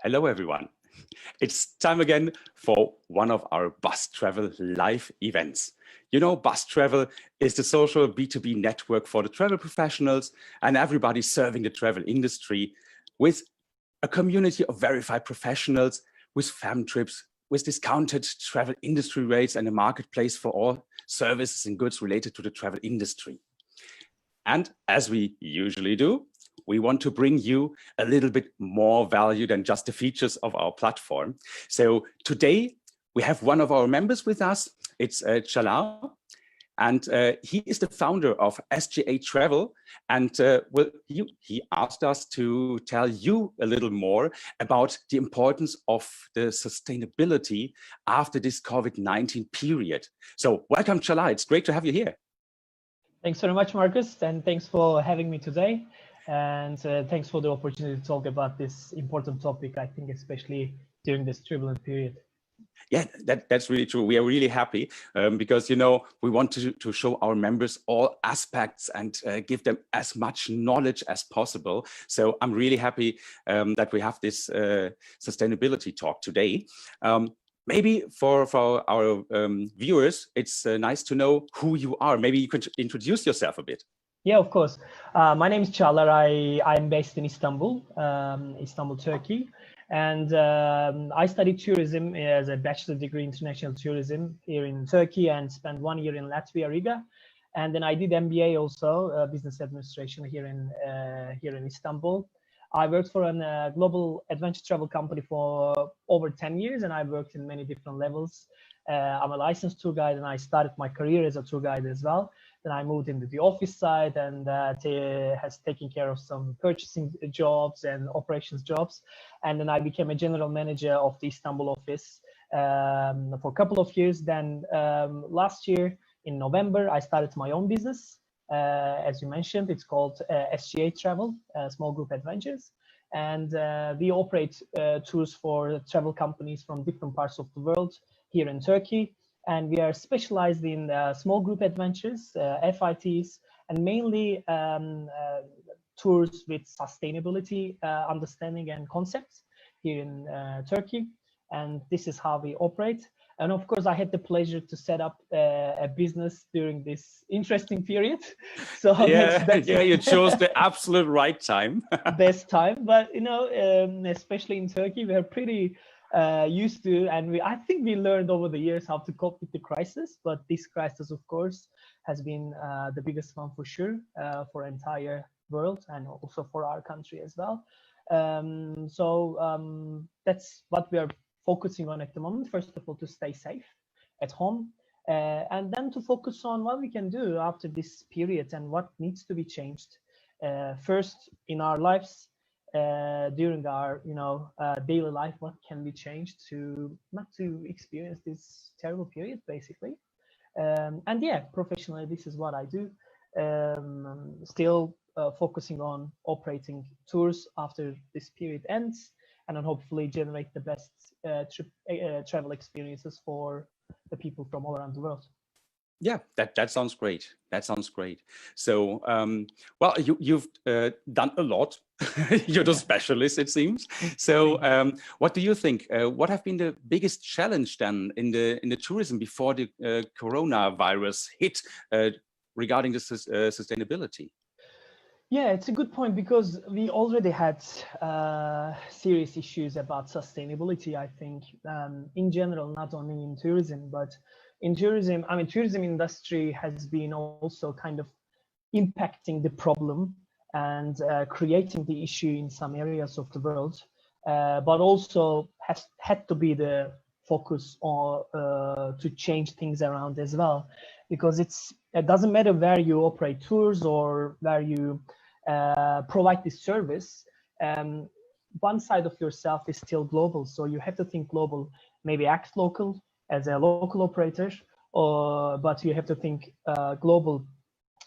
Hello, everyone. It's time again for one of our BUZZ.travel live events. You know, BUZZ.travel is the social B2B network for the travel professionals and everybody serving the travel industry, with a community of verified professionals, with fam trips, with discounted travel industry rates, and a marketplace for all services and goods related to the travel industry. And as we usually do, we want to bring you a little bit more value than just the features of our platform. So today we have one of our members with us. It's Caglar, and he is the founder of SGA Travel. And he asked us to tell you a little more about the importance of the sustainability after this COVID-19 period. So welcome, Caglar. It's great to have you here. Thanks very much, Marcus, and thanks for having me today. And thanks for the opportunity to talk about this important topic, I think, especially during this turbulent period. Yeah, that's really true. We are really happy because, you know, we want to show our members all aspects and give them as much knowledge as possible. So I'm really happy that we have this sustainability talk today. Maybe for our viewers, it's nice to know who you are. Maybe you could introduce yourself a bit. Yeah, of course. My name is Caglar. I'm based in Istanbul, Turkey. And I studied tourism as a bachelor degree in international tourism here in Turkey and spent 1 year in Latvia, Riga. And then I did MBA also, business administration here in Istanbul. I worked for a global adventure travel company for over 10 years, and I've worked in many different levels. I'm a licensed tour guide, and I started my career as a tour guide as well. Then I moved into the office side and has taken care of some purchasing jobs and operations jobs. And then I became a general manager of the Istanbul office for a couple of years. Then last year in November, I started my own business. As you mentioned, it's called SGA Travel, Small Group Adventures. And we operate tours for travel companies from different parts of the world here in Turkey. And we are specialized in small group adventures, FITs, and mainly tours with sustainability understanding and concepts here in Turkey. And this is how we operate. And of course, I had the pleasure to set up a business during this interesting period. So yeah, you chose the absolute right time. Best time, but you know, especially in Turkey, we are pretty used to, and I think we learned over the years how to cope with the crisis. But this crisis, of course, has been the biggest one for sure for entire world and also for our country as well. That's what we are focusing on at the moment. First of all, to stay safe at home, and then to focus on what we can do after this period and what needs to be changed first in our lives. During our daily life, what can be changed to not to experience this terrible period, basically. And yeah, professionally, this is what I do. Still focusing on operating tours after this period ends, and then hopefully generate the best travel experiences for the people from all around the world. Yeah, that sounds great. That sounds great. So, well, you've done a lot. You're the specialist, it seems. So, what do you think? What have been the biggest challenge then in the tourism before the coronavirus hit regarding the sustainability? Yeah, it's a good point, because we already had serious issues about sustainability, I think, in general, not only in tourism, but in tourism. I mean, tourism industry has been also kind of impacting the problem and creating the issue in some areas of the world, but also has had to be the focus on to change things around as well, because it doesn't matter where you operate tours or where you provide this service. One side of yourself is still global, so you have to think global, maybe act local as a local operator, but you have to think global.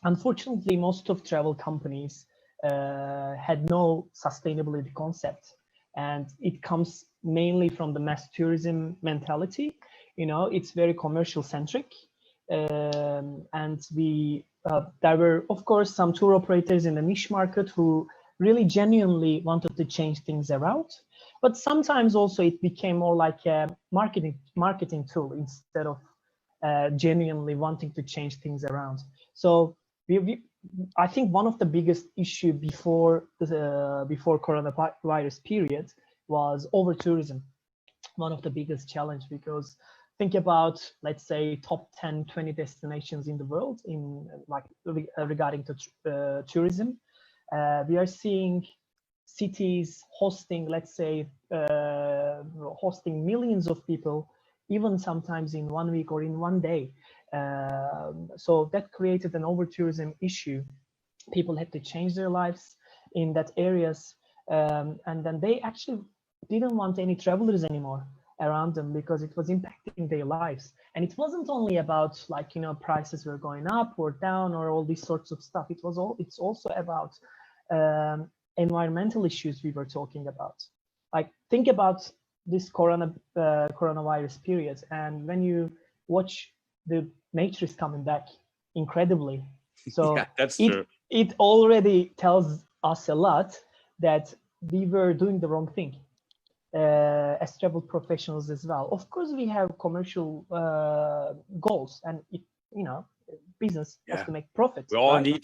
Unfortunately, most of travel companies had no sustainability concept, and it comes mainly from the mass tourism mentality. You know, it's very commercial centric, and there were, of course, some tour operators in the niche market who really genuinely wanted to change things around. But sometimes also it became more like a marketing tool instead of genuinely wanting to change things around. So I think one of the biggest issue before coronavirus period was over tourism. One of the biggest challenge, because think about, let's say, top 10, 20 destinations in the world in like regarding to tourism. We are seeing cities hosting, let's say, hosting millions of people, even sometimes in 1 week or in 1 day. So that created an over tourism issue. People had to change their lives in that areas, and then they actually didn't want any travelers anymore around them because it was impacting their lives. And it wasn't only about, like, you know, prices were going up or down or all these sorts of stuff. It's also about environmental issues we were talking about. Like, think about this coronavirus period, and when you watch, the nature is coming back incredibly. So yeah, that's true. It already tells us a lot that we were doing the wrong thing as travel professionals as well. Of course, we have commercial goals, and you know, business has to make profits. We all right? need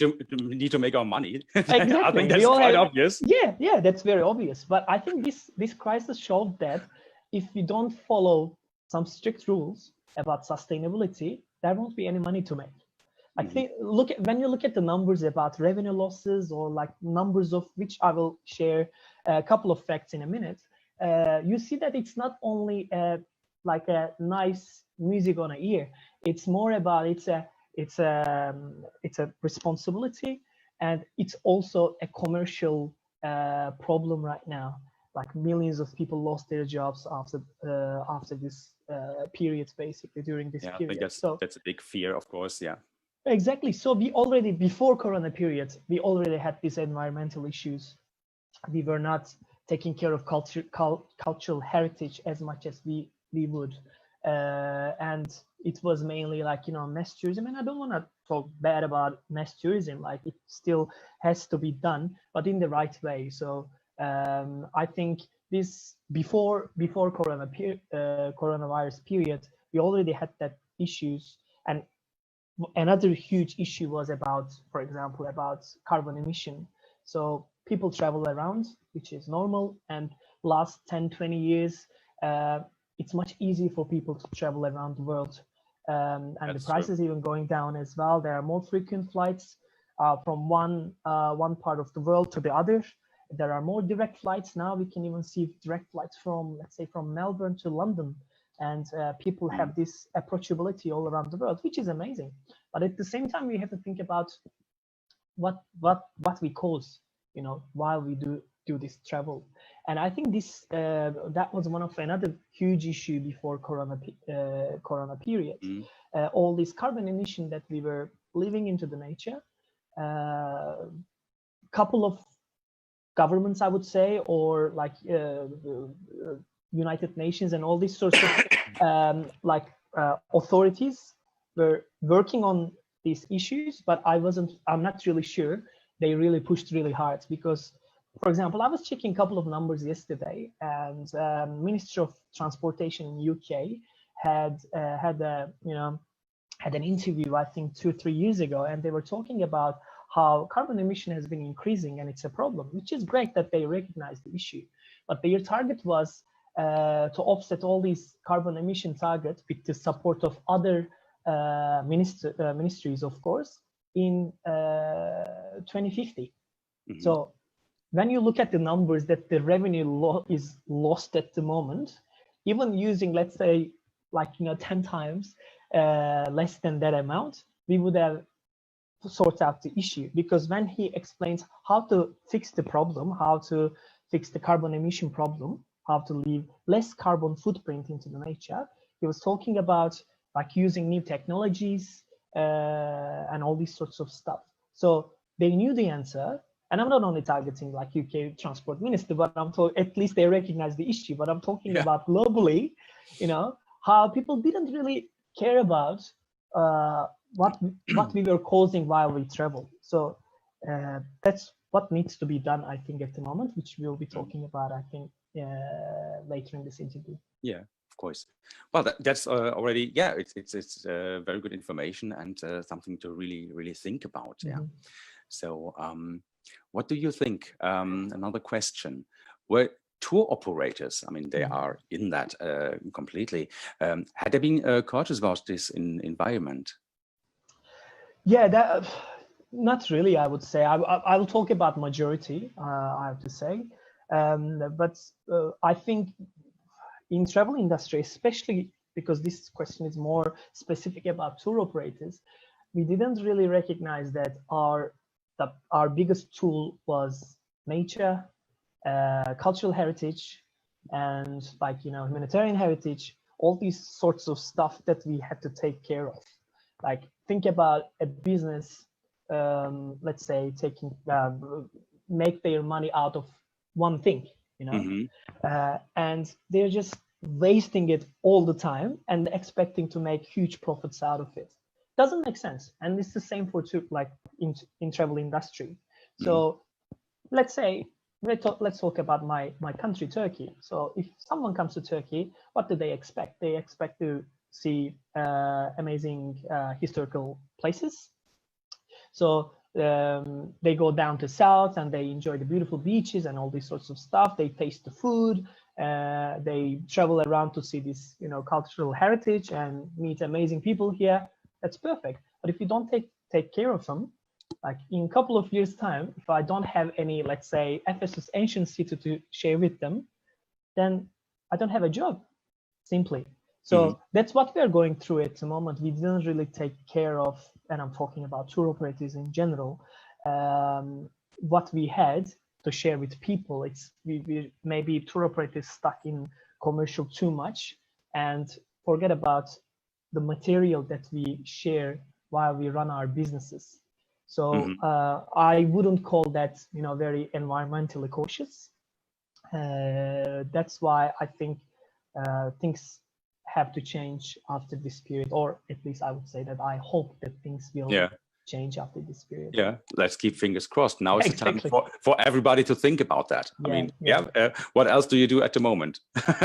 to make our money. Exactly. I think that's quite obvious. Yeah, that's very obvious. But I think this crisis showed that if we don't follow some strict rules about sustainability, there won't be any money to make. I think when you look at the numbers about revenue losses, or like numbers of which I will share a couple of facts in a minute, you see that it's not only like a nice music on a ear. It's more about it's a responsibility, and it's also a commercial problem right now. Like, millions of people lost their jobs after this period, basically during this period. I think that's a big fear, of course. Yeah. Exactly. So we already, before Corona period, we already had these environmental issues. We were not taking care of cultural heritage as much as we would. And it was mainly like, you know, mass tourism. And I don't want to talk bad about mass tourism. Like, it still has to be done, but in the right way. So I think this before coronavirus period, we already had that issues. And another huge issue was about, for example, about carbon emission. So people travel around, which is normal, and last 10, 20 years, it's much easier for people to travel around the world. And the prices even going down as well. There are more frequent flights from one part of the world to the other. There are more direct flights now. We can even see direct flights from, let's say, from Melbourne to London. And people have this approachability all around the world, which is amazing. But at the same time, we have to think about what we cause, you know, while we do this travel. And I think this that was one of another huge issue before corona period. All this carbon emission that we were leaving into the nature. Couple of governments, I would say, or like United Nations and all these sorts of authorities were working on these issues, but I'm not really sure they really pushed really hard. Because, for example, I was checking a couple of numbers yesterday, and Ministry of Transportation in UK had an interview, I think 2-3 years ago, and they were talking about how carbon emission has been increasing, and it's a problem, which is great that they recognize the issue. But their target was to offset all these carbon emission targets with the support of other ministries, of course, in 2050. So when you look at the numbers that the revenue is lost at the moment, even using, let's say, 10 times less than that amount, we would have sort out the issue. Because when he explains how to fix the problem, how to fix the carbon emission problem, how to leave less carbon footprint into the nature, he was talking about using new technologies and all these sorts of stuff. So they knew the answer. And I'm not only targeting UK transport minister, but at least they recognize the issue. But I'm talking about globally, how people didn't really care about what we were causing while we travel. So that's what needs to be done, I think, at the moment, which we'll be talking about, I think, later in this interview. Yeah, of course. Well, that's already, yeah, it's very good information and something to really think about. Yeah. So what do you think? Another question. Were tour operators, I mean, they are in that completely. Had they been cautious about this environment? Yeah, not really, I would say. I will talk about majority, I have to say. But I think in travel industry, especially because this question is more specific about tour operators, we didn't really recognize that our biggest tool was nature, cultural heritage, and humanitarian heritage, all these sorts of stuff that we had to take care of. Like, think about a business, let's say, make their money out of one thing, and they're just wasting it all the time and expecting to make huge profits out of it. Doesn't make sense. And it's the same for in travel industry. So let's say, let's talk about my country, Turkey. So if someone comes to Turkey, what do they expect? They expect to see amazing historical places. So they go down to south and they enjoy the beautiful beaches and all these sorts of stuff. They taste the food. They travel around to see this, cultural heritage and meet amazing people here. That's perfect. But if you don't take care of them, like in a couple of years' time, if I don't have any, let's say, Ephesus ancient city to share with them, then I don't have a job, simply. So that's what we are going through at the moment. We didn't really take care of, and I'm talking about tour operators in general, what we had to share with people. We maybe tour operators stuck in commercial too much and forget about the material that we share while we run our businesses. So I wouldn't call that, very environmentally cautious. That's why I think things have to change after this period, or at least I would say that I hope that things will change after this period. Yeah, let's keep fingers crossed. Now is the time for everybody to think about that. I mean, what else do you do at the moment?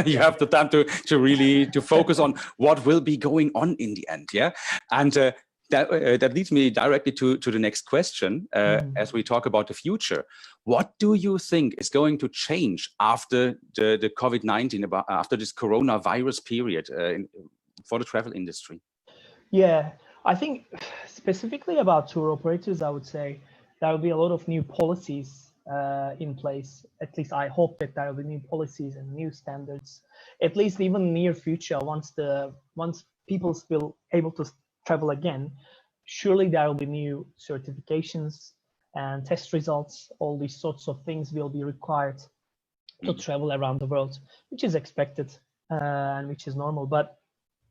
You have the time to really focus on what will be going on in the end. Yeah, and that leads me directly to the next question. As we talk about the future, what do you think is going to change after the COVID-19, after this coronavirus period for the travel industry? Yeah, I think specifically about tour operators, I would say there will be a lot of new policies in place. At least I hope that there will be new policies and new standards, at least even near future, once people will able to travel again. Surely there will be new certifications and test results. All these sorts of things will be required to travel around the world, which is expected and which is normal. But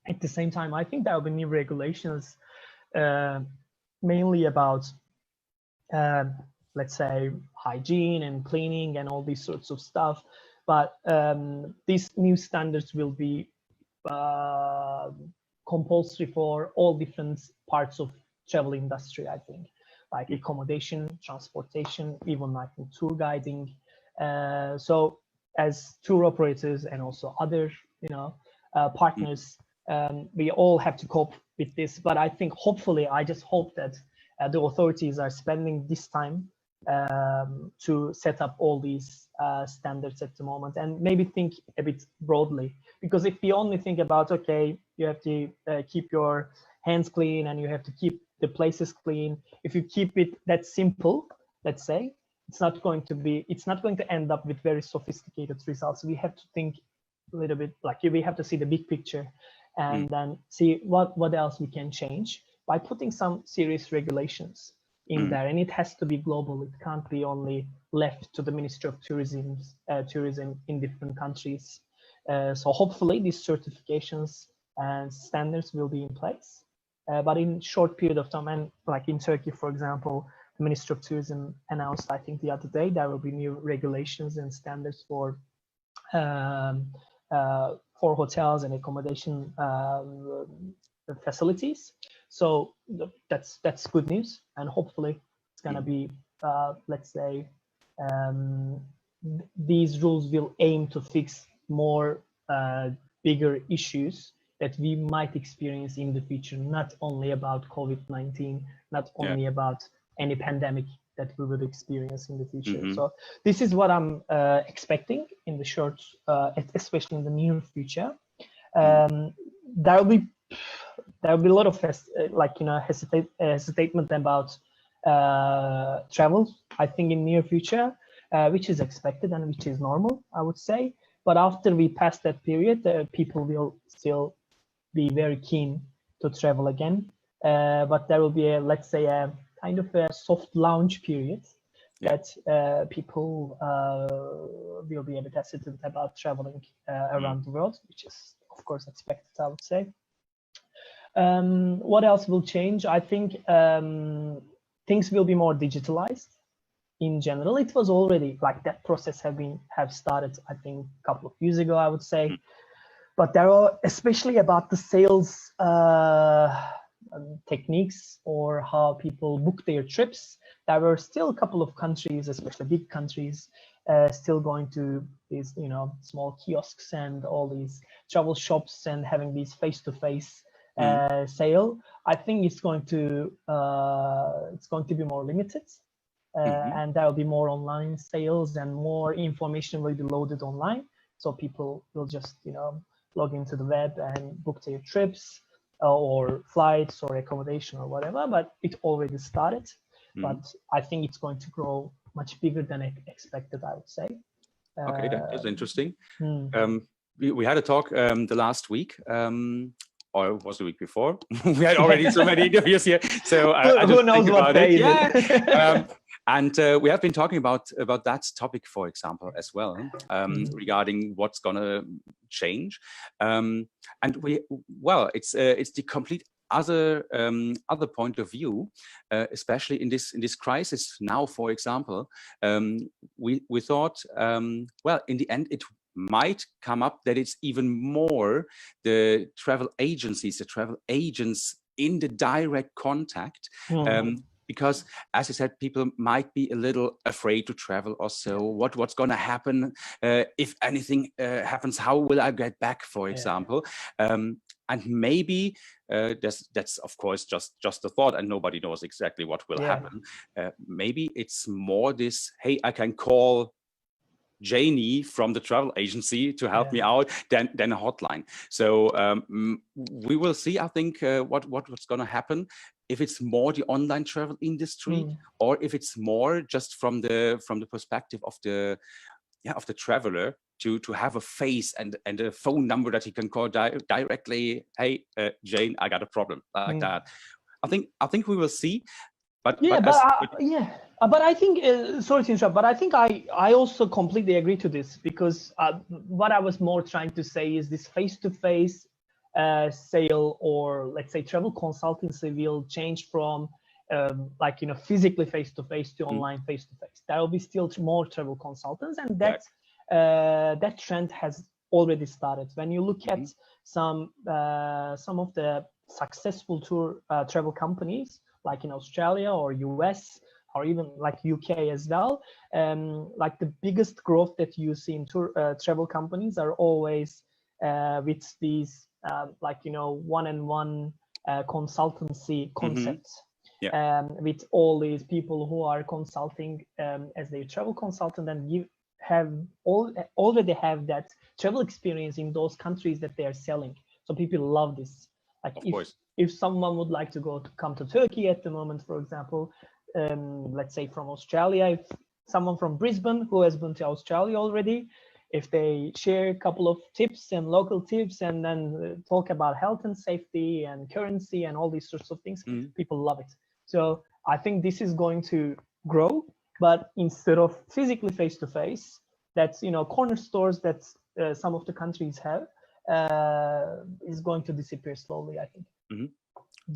at the same time, I think there will be new regulations, mainly about, let's say, hygiene and cleaning and all these sorts of stuff. But these new standards will be compulsory for all different parts of travel industry, I think, like accommodation, transportation, even like tour guiding. So as tour operators and also other, partners, we all have to cope with this. But I think hopefully, I just hope that the authorities are spending this time to set up all these standards at the moment, and maybe think a bit broadly. Because if we only think about, okay, you have to keep your hands clean and you have to keep the places clean, if you keep it that simple, let's say, it's not going to end up with very sophisticated results. We have to think a little bit, like, we have to see the big picture and then see what else we can change by putting some serious regulations in there. And it has to be global. It can't be only left to the Ministry of Tourism in different countries. So hopefully these certifications and standards will be in place. But in short period of time, and like in Turkey, for example, the Ministry of Tourism announced, I think the other day, there will be new regulations and standards for hotels and accommodation facilities. So that's good news, and hopefully it's gonna be let's say, um, these rules will aim to fix more bigger issues that we might experience in the future, not only about COVID-19, not only about any pandemic that we would experience in the future. So this is what I'm expecting in the short, especially in the near future. There will be a lot of hesitation about travel, I think, in near future, which is expected and which is normal, I would say. But after we pass that period, people will still be very keen to travel again. But there will be a, let's say, a kind of a soft launch period that people will be a bit hesitant about traveling around the world, which is, of course, expected, I would say. What else will change? I think things will be more digitalized in general. It was already like that process have started, I think, a couple of years ago, I would say. But there are, especially about the sales techniques or how people book their trips, there were still a couple of countries, especially big countries, still going to these, small kiosks and all these travel shops and having these face-to-face sale. I think it's going to be more limited, and there will be more online sales and more information will be loaded online. So people will just, log into the web and book their trips or flights or accommodation or whatever. But it already started. But I think it's going to grow much bigger than expected, I would say. Okay, that's interesting. We had a talk the last week. Or was the week before? We had already so many interviews here, so who knows what day is it? And we have been talking about that topic, for example, as well, regarding what's gonna change. And it's the complete other point of view, especially in this crisis now. For example, we thought, well, in the end, it might come up that it's even more the travel agencies, the travel agents in the direct contact, because, as I said, people might be a little afraid to travel or so. What's going to happen if anything happens? How will I get back, for example? And maybe that's of course just a thought, and nobody knows exactly what will happen. Maybe it's more this: hey, I can call Janie from the travel agency to help me out, than a hotline. So we will see, I think, what's going to happen, if it's more the online travel industry, or if it's more just from the perspective of the traveler to have a face and a phone number that he can call directly. Hey, Jane, I got a problem, like that. I think we will see. But I think, sorry to interrupt, but I think I also completely agree to this, because what I was more trying to say is this face-to-face sale, or let's say travel consultancy, will change from physically face-to-face to online face-to-face. There will be still more travel consultants, and that trend has already started. When you look at some of the successful travel companies, like in Australia or US, or even like UK as well, like the biggest growth that you see in travel companies are always with these one-on-one consultancy concepts, with all these people who are consulting as their travel consultant, and you already have that travel experience in those countries that they are selling. So people love this. Like if someone would like to come to Turkey at the moment, for example, let's say from Australia, if someone from Brisbane who has been to Australia already, if they share a couple of tips and local tips, and then talk about health and safety and currency and all these sorts of things, people love it. So I think this is going to grow, but instead of physically face-to-face, that's, corner stores that some of the countries have, is going to disappear slowly, I think.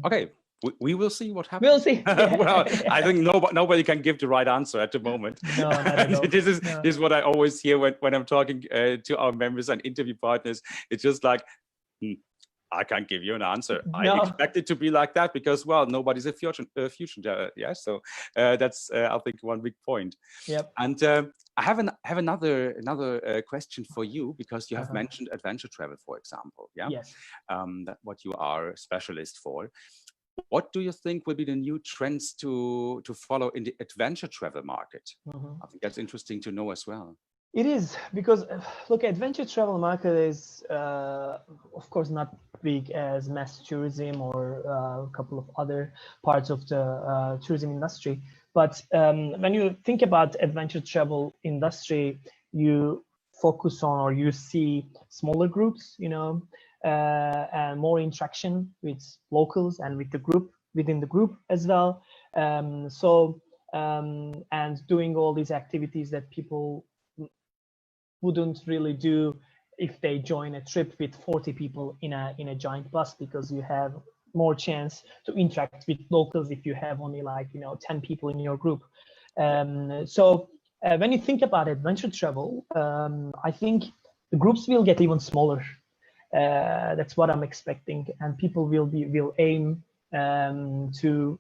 Okay, we will see what happens. We'll see. Well, I think nobody can give the right answer at the moment. No, not at all. This is what I always hear when I'm talking to our members and interview partners. It's just like, I can't give you an answer. I No. expect it to be like that because, well, nobody's a future. Yeah, so that's I think one big point. Yep. And I have another question for you because you have mentioned adventure travel, for example. Yeah. Yes. That what you are a specialist for. What do you think will be the new trends to follow in the adventure travel market? I think that's interesting to know as well. It is, because look, adventure travel market is of course not big as mass tourism or a couple of other parts of the tourism industry. But when you think about adventure travel industry, you focus on, or you see smaller groups, and more interaction with locals and with the group, within the group as well. And doing all these activities that people wouldn't really do if they join a trip with 40 people in a giant bus, because you have more chance to interact with locals if you have only 10 people in your group. So when you think about adventure travel, I think the groups will get even smaller. That's what I'm expecting, and people will aim to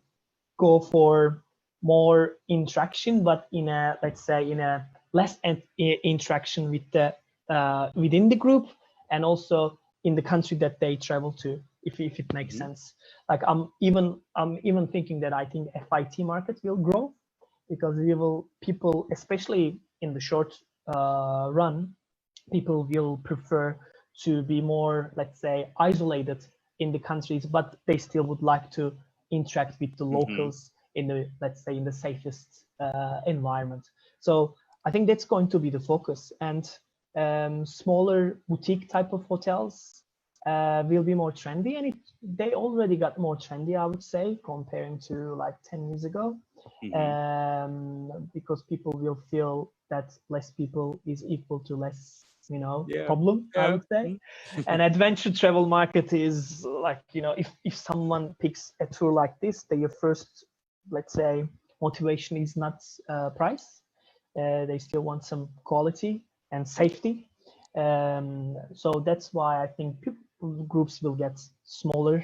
go for more interaction, but in a, let's say, in a less interaction with the within the group, and also in the country that they travel to, if it makes sense. Like I'm even thinking that I think FIT market will grow, because people, especially in the short run, people will prefer to be more, let's say, isolated in the countries, but they still would like to interact with the locals in the, let's say, in the safest environment. So I think that's going to be the focus, and smaller boutique type of hotels will be more trendy, and they already got more trendy, I would say, comparing to like 10 years ago, because people will feel that less people is equal to less, problem, I would say. And adventure travel market is like, if someone picks a tour like this, their first, let's say, motivation is not price. They still want some quality and safety. So that's why I think groups will get smaller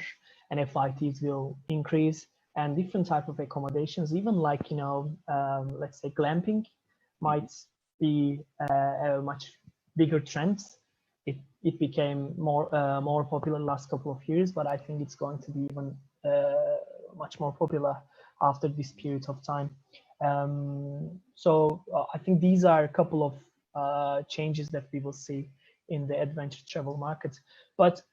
and FITs will increase, and different type of accommodations, even like, let's say glamping might be a much bigger trend. It became more popular last couple of years, but I think it's going to be even much more popular after this period of time. So I think these are a couple of changes that we will see in the adventure travel market. But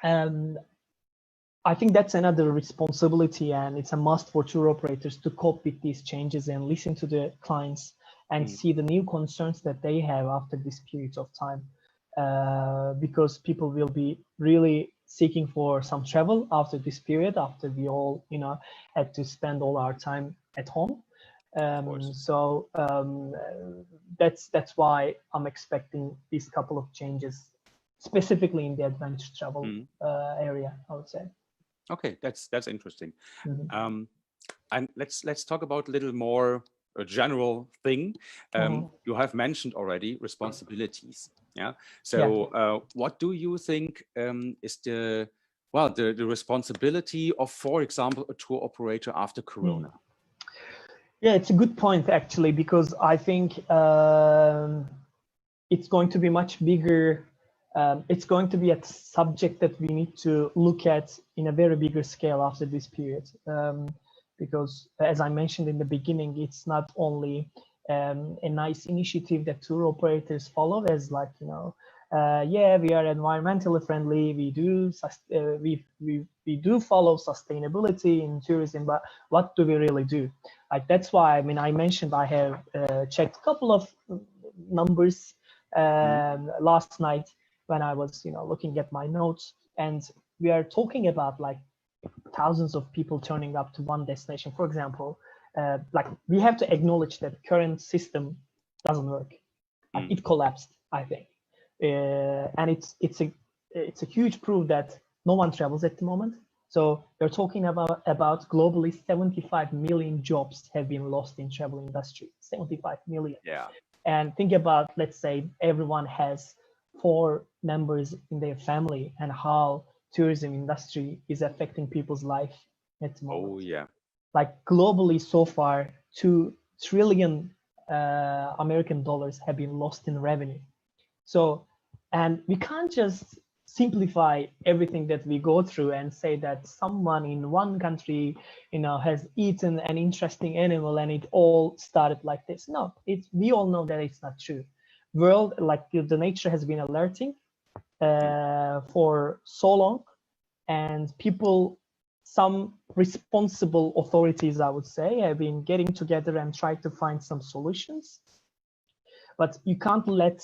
I think that's another responsibility, and it's a must for tour operators to cope with these changes and listen to the clients and see the new concerns that they have after this period of time, because people will be really seeking for some travel after this period, after we all, had to spend all our time at home. So that's why I'm expecting these couple of changes, specifically in the adventure travel area, I would say. Okay, that's interesting. And let's talk about a little more a general thing. You have mentioned already responsibilities. Yeah. So what do you think is the responsibility of, for example, a tour operator after Corona? Yeah, it's a good point, actually, because I think it's going to be much bigger. It's going to be a subject that we need to look at in a very bigger scale after this period. Because as I mentioned in the beginning, it's not only a nice initiative that tour operators follow as like, yeah, we are environmentally friendly, we do follow sustainability in tourism, but what do we really do? Like, that's why, I mentioned I have checked a couple of numbers last night when I was, looking at my notes, and we are talking about like thousands of people turning up to one destination. For example, like, we have to acknowledge that current system doesn't work. Like, it collapsed, I think, and it's a huge proof that no one travels at the moment. So we're talking about globally 75 million jobs have been lost in travel industry. 75 million. Yeah. And think about, let's say everyone has 4 members in their family, and how tourism industry is affecting people's life at the moment. Oh yeah. Like globally so far, 2 trillion American dollars have been lost in revenue. So, and we can't just simplify everything that we go through and say that someone in one country, has eaten an interesting animal and it all started like this. No, we all know that it's not true. World, like the nature has been alerting for so long, and people, some responsible authorities, I would say, have been getting together and trying to find some solutions. But you can't let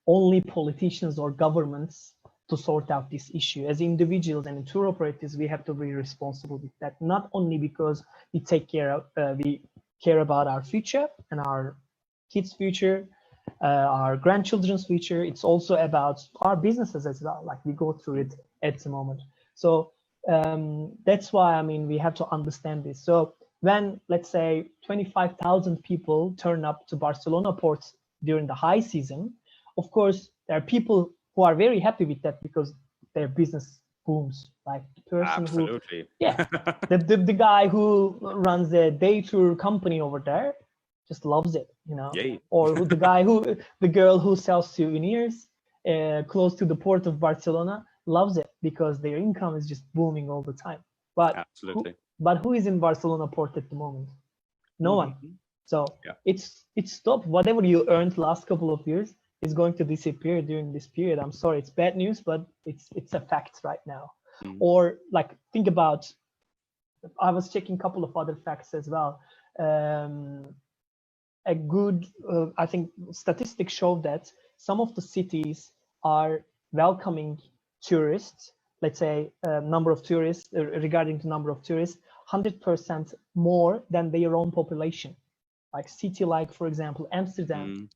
only politicians or governments to sort out this issue. As individuals and tour operators, we have to be responsible with that. Not only because we care about our future and our kids' future, our grandchildren's future. It's also about our businesses as well. Like we go through it at the moment. So that's why, I mean, we have to understand this. So when, let's say, 25,000 people turn up to Barcelona port during the high season, of course, there are people who are very happy with that because their business booms. Like the person Absolutely. the guy who runs a day tour company over there just loves it, Yay. Or the girl who sells souvenirs close to the port of Barcelona loves it because their income is just booming all the time. But absolutely. Who is in Barcelona port at the moment? No one. So yeah. it's stopped. Whatever you earned last couple of years is going to disappear during this period. I'm sorry, it's bad news, but it's a fact right now. Or like, think about, I was checking a couple of other facts as well. A good, I think statistics show that some of the cities are welcoming tourists, let's say number of tourists, regarding the number of tourists, 100% more than their own population. Like city like, for example, Amsterdam,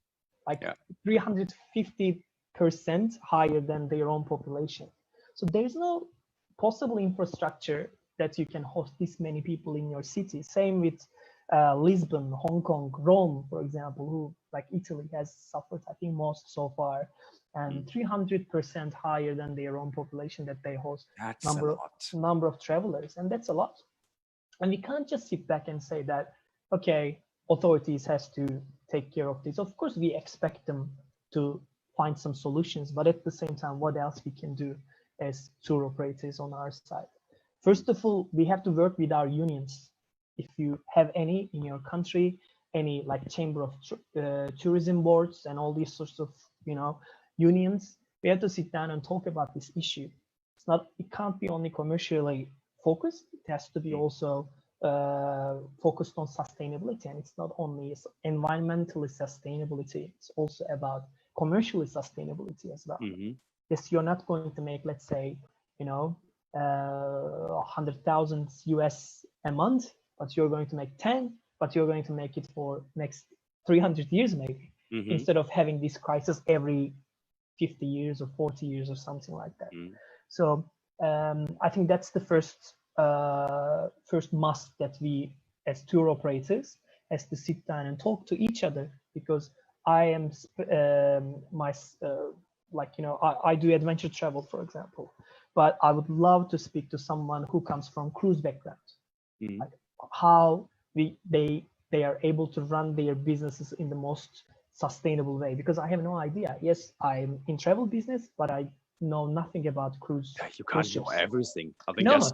350% higher than their own population. So there's no possible infrastructure that you can host this many people in your city. Same with Lisbon, Hong Kong, Rome, for example, who, like Italy, has suffered, I think, most so far, and 300% higher than their own population that they host. That's number of travelers, and that's a lot. And we can't just sit back and say that, okay, authorities has to take care of this. Of course, we expect them to find some solutions, but at the same time, what else we can do as tour operators on our side? First of all, we have to work with our unions. If you have any in your country, any like chamber of tourism boards and all these sorts of, unions, we have to sit down and talk about this issue. It can't be only commercially focused. It has to be also focused on sustainability, and it's not only environmentally sustainability, it's also about commercially sustainability as well. Yes, you're not going to make, let's say, 100,000 US a month, but you're going to make 10, but you're going to make it for next 300 years maybe, instead of having this crisis every 50 years or 40 years or something like that. So I think that's the first must that we as tour operators has to sit down and talk to each other, because I am I do adventure travel, for example, but I would love to speak to someone who comes from cruise background, like how they are able to run their businesses in the most sustainable way, because I have no idea. Yes, I'm in travel business, but I know nothing about cruise. You can't know everything. I think No. that's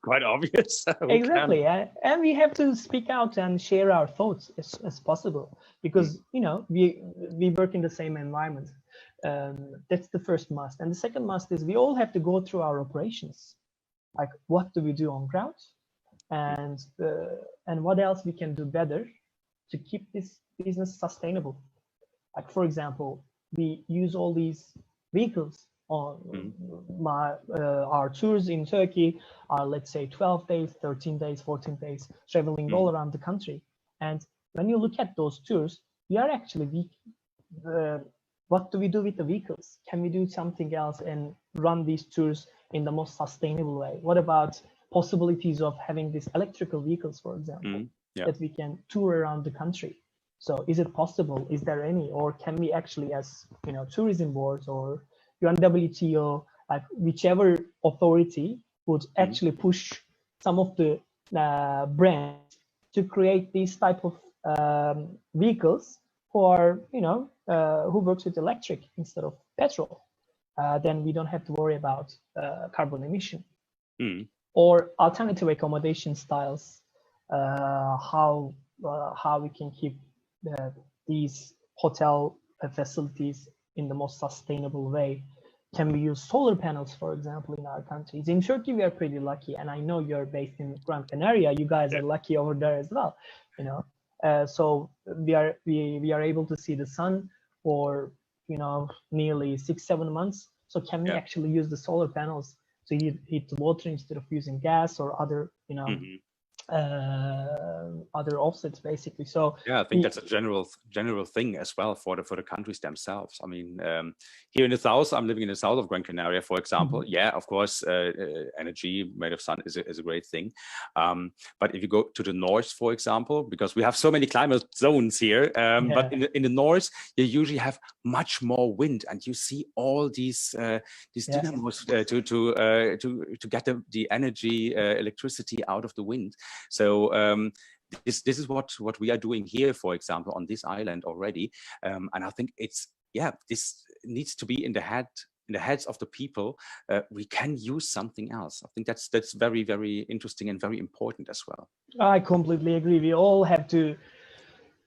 quite obvious. Exactly, and we have to speak out and share our thoughts as possible, because we work in the same environment. That's the first must, and the second must is we all have to go through our operations, like what do we do on ground, and what else we can do better to keep this business sustainable. Like, for example, we use all these vehicles on our tours in Turkey are, let's say, 12 days, 13 days, 14 days, traveling all around the country. And when you look at those tours, we are actually what do we do with the vehicles? Can we do something else and run these tours in the most sustainable way? What about possibilities of having these electrical vehicles, for example, that we can tour around the country? So is it possible? Is there any? Or can we actually, as tourism boards or UNWTO like whichever authority would actually push some of the brands to create these type of vehicles for, who works with electric instead of petrol, then we don't have to worry about carbon emission. Or alternative accommodation styles, how we can keep these hotel facilities in the most sustainable way. Can we use solar panels, for example, in our countries? In Turkey, we are pretty lucky, and I know you're based in Gran Canaria. You guys are lucky over there as well, so we are able to see the sun for nearly 6-7 months. So can we actually use the solar panels to heat the water instead of using gas or other other offsets, basically? So yeah, I think that's a general thing as well for the countries themselves. I mean, here in the south, I'm living in the south of Gran Canaria, for example. Yeah, of course, energy made of sun is a great thing. But if you go to the north, for example, because we have so many climate zones here, but in the north, you usually have much more wind, and you see all these dynamos to get the energy, electricity out of the wind. So this is what we are doing here, for example, on this island already, and I think this needs to be in the heads of the people. We can use something else. I think that's very, very interesting and very important as well. I completely agree. We all have to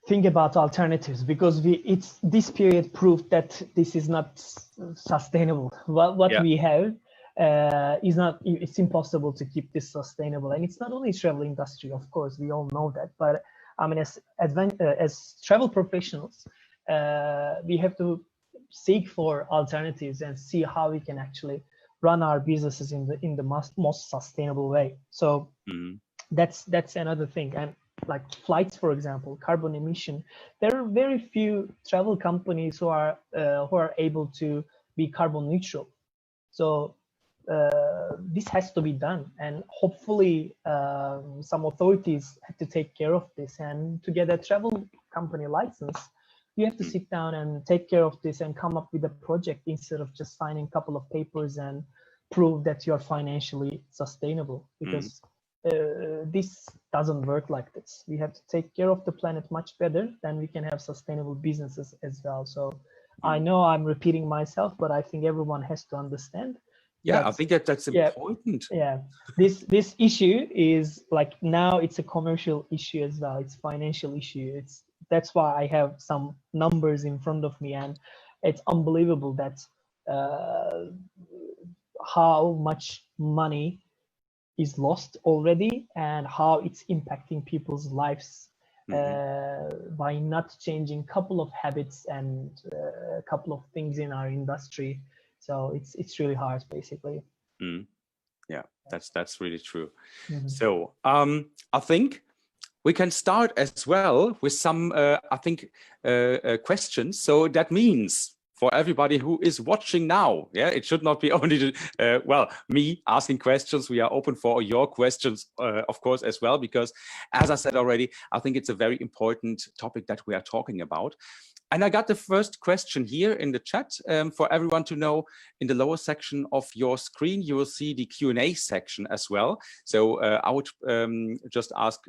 think about alternatives, because this period proved that this is not sustainable. What we have is not. It's impossible to keep this sustainable, and it's not only travel industry, of course, we all know that. But I mean, as travel professionals, we have to seek for alternatives and see how we can actually run our businesses in the most sustainable way. So that's another thing. And like flights, for example, carbon emission, there are very few travel companies who are able to be carbon neutral. So this has to be done, and hopefully some authorities have to take care of this. And to get a travel company license, you have to sit down and take care of this and come up with a project instead of just signing a couple of papers and prove that you're financially sustainable, because this doesn't work like this. We have to take care of the planet much better, then we can have sustainable businesses as well. So I know I'm repeating myself, but I think everyone has to understand. Yeah, I think that's important. Yeah, this issue is like, now it's a commercial issue as well. It's financial issue. That's why I have some numbers in front of me, and it's unbelievable that how much money is lost already, and how it's impacting people's lives by not changing a couple of habits and a couple of things in our industry. So it's really hard, basically. Yeah, that's really true. So I think we can start as well with some questions. So that means for everybody who is watching now, it should not be only me asking questions. We are open for your questions, of course, as well, because as I said already, I think it's a very important topic that we are talking about. And I got the first question here in the chat. For everyone to know, in the lower section of your screen, you will see the Q&A section as well. So I would just ask,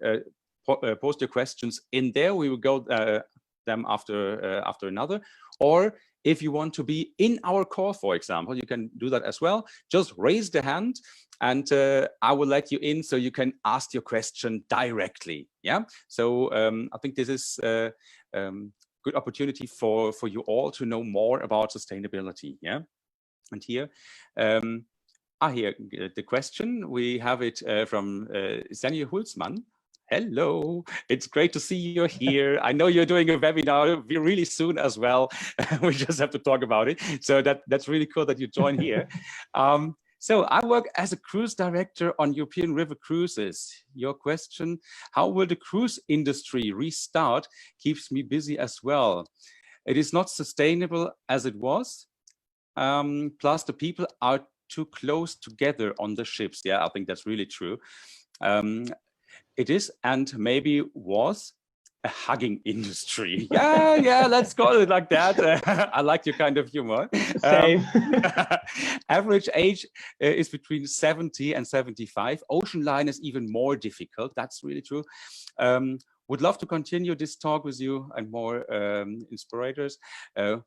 post your questions in there. We will go them after another. Or if you want to be in our call, for example, you can do that as well. Just raise the hand, and I will let you in so you can ask your question directly. Yeah. So I think this is good opportunity for you all to know more about sustainability. Yeah. And here, here the question, we have it from Senja Hulsmann. Hello, it's great to see you here. I know you're doing a webinar really soon as well. We just have to talk about it. So that's really cool that you join here. So I work as a cruise director on European river cruises. Your question, how will the cruise industry restart, keeps me busy as well. It is not sustainable as it was. Plus the people are too close together on the ships. Yeah, I think that's really true. It is, and maybe was, a hugging industry. Yeah, let's call it like that. I like your kind of humor. Same. Average age is between 70 and 75. Ocean line is even more difficult. That's really true. Would love to continue this talk with you and more inspirators.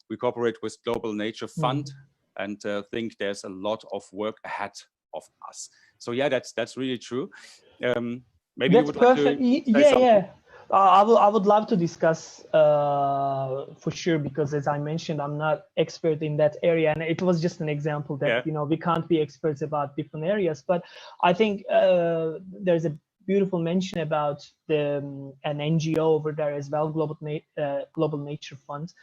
We cooperate with Global Nature Fund and think there's a lot of work ahead of us. So yeah, that's really true. Maybe you would perfect. like to say something? Yeah. I would love to discuss for sure, because as I mentioned, I'm not expert in that area, and it was just an example that we can't be experts about different areas. But I think there's a beautiful mention about an NGO over there as well, Global Nature Fund.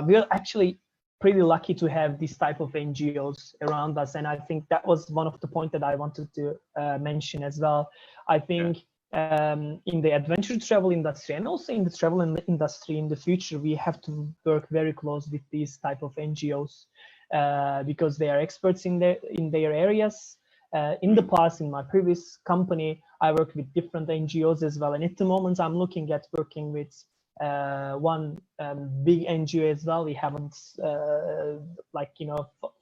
We're actually pretty lucky to have this type of NGOs around us, and I think that was one of the points that I wanted to mention as well. I think in the adventure travel industry and also in the travel industry in the future, we have to work very close with these type of NGOs because they are experts in their areas. In the past, in my previous company, I worked with different NGOs as well, and at the moment I'm looking at working with one big NGO as well. We haven't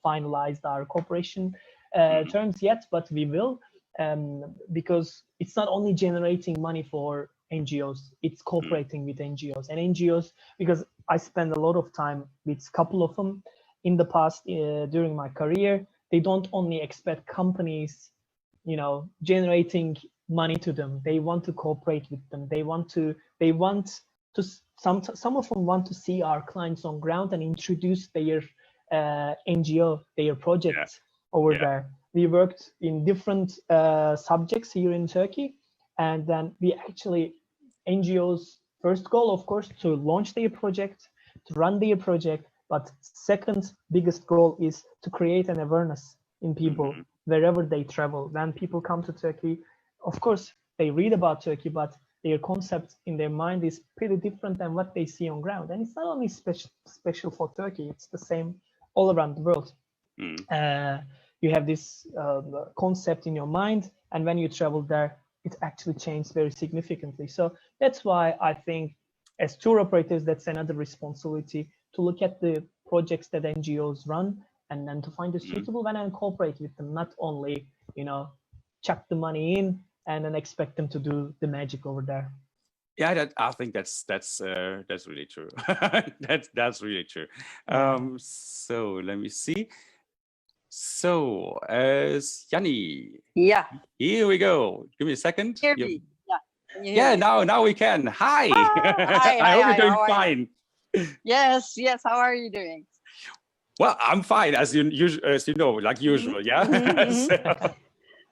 finalized our cooperation terms yet, but we will, because it's not only generating money for NGOs, it's cooperating with NGOs. And NGOs, because I spend a lot of time with a couple of them in the past during my career, they don't only expect companies, generating money to them. They want to cooperate with them. Some of them want to see our clients on ground and introduce their NGO, their projects over there. We worked in different subjects here in Turkey, and then NGOs' first goal, of course, to launch their project, to run their project, but second biggest goal is to create an awareness in people wherever they travel. When people come to Turkey, of course, they read about Turkey, but their concept in their mind is pretty different than what they see on ground. And it's not only special for Turkey, it's the same all around the world. You have this concept in your mind, and when you travel there, it actually changes very significantly. So that's why I think as tour operators, that's another responsibility, to look at the projects that NGOs run and then to find a suitable one and cooperate with them, not only, chuck the money in and then expect them to do the magic over there. Yeah, I think that's really true. that's really true. So let me see. So, Yanni. Yeah. Here we go. Give me a second. Hear me. Yeah. Now we can. Hi. Hi. I hope you're doing fine. Yes. How are you doing? Well, I'm fine, as you know, like usual. Yeah.